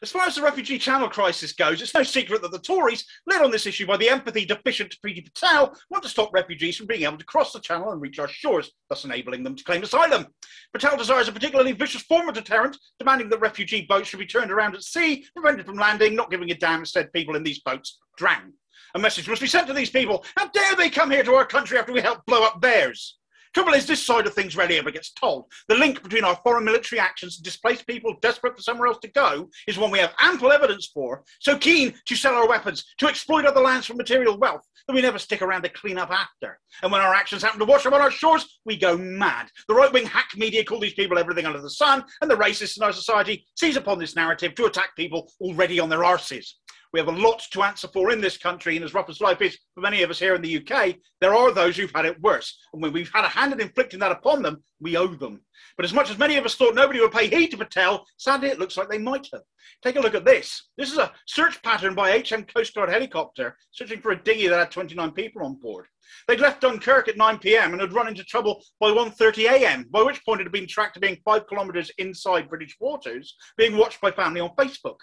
As far as the refugee channel crisis goes, it's no secret that the Tories, led on this issue by the empathy-deficient Priti Patel, want to stop refugees from being able to cross the channel and reach our shores, thus enabling them to claim asylum. Patel desires a particularly vicious form of deterrent, demanding that refugee boats should be turned around at sea, prevented from landing, not giving a damn, instead people in these boats drown. A message must be sent to these people. How dare they come here to our country after we helped blow up theirs? Trouble is, this side of things rarely ever gets told. The link between our foreign military actions and displaced people desperate for somewhere else to go is one we have ample evidence for, so keen to sell our weapons, to exploit other lands for material wealth, that we never stick around to clean up after. And when our actions happen to wash up on our shores, we go mad. The right-wing hack media call these people everything under the sun, and the racists in our society seize upon this narrative to attack people already on their arses. We have a lot to answer for in this country, and as rough as life is for many of us here in the UK, there are those who've had it worse. And when we've had a hand in inflicting that upon them, we owe them. But as much as many of us thought nobody would pay heed to Patel, sadly it looks like they might have. Take a look at this. This is a search pattern by HM Coastguard helicopter searching for a dinghy that had 29 people on board. They'd left Dunkirk at 9 p.m. and had run into trouble by 1:30 a.m., by which point it had been tracked to being 5 kilometres inside British waters, being watched by family on Facebook.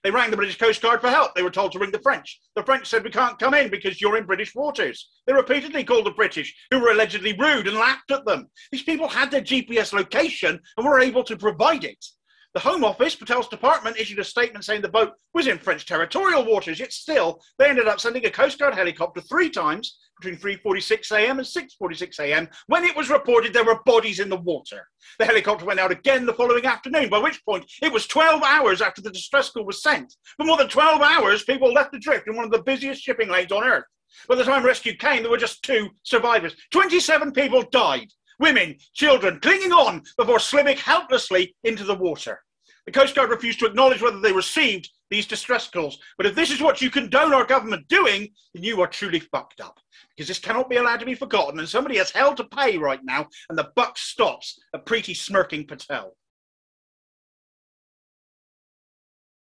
They rang the British Coastguard for help. They were told to ring the French. The French said, "We can't come in because you're in British waters." They repeatedly called the British, who were allegedly rude, and laughed at them. These people had their GPS location and were able to provide it. The Home Office, Patel's department, issued a statement saying the boat was in French territorial waters, yet still they ended up sending a Coastguard helicopter 3 times between 3:46 a.m. and 6:46 a.m. when it was reported there were bodies in the water. The helicopter went out again the following afternoon, by which point it was 12 hours after the distress call was sent. For more than 12 hours, people left adrift in one of the busiest shipping lanes on Earth. By the time rescue came, there were just 2 survivors. 27 people died. Women, children, clinging on before slipping helplessly into the water. The Coast Guard refused to acknowledge whether they received these distress calls. But if this is what you condone our government doing, then you are truly fucked up. Because this cannot be allowed to be forgotten, and somebody has hell to pay right now, and the buck stops at Priti smirking Patel.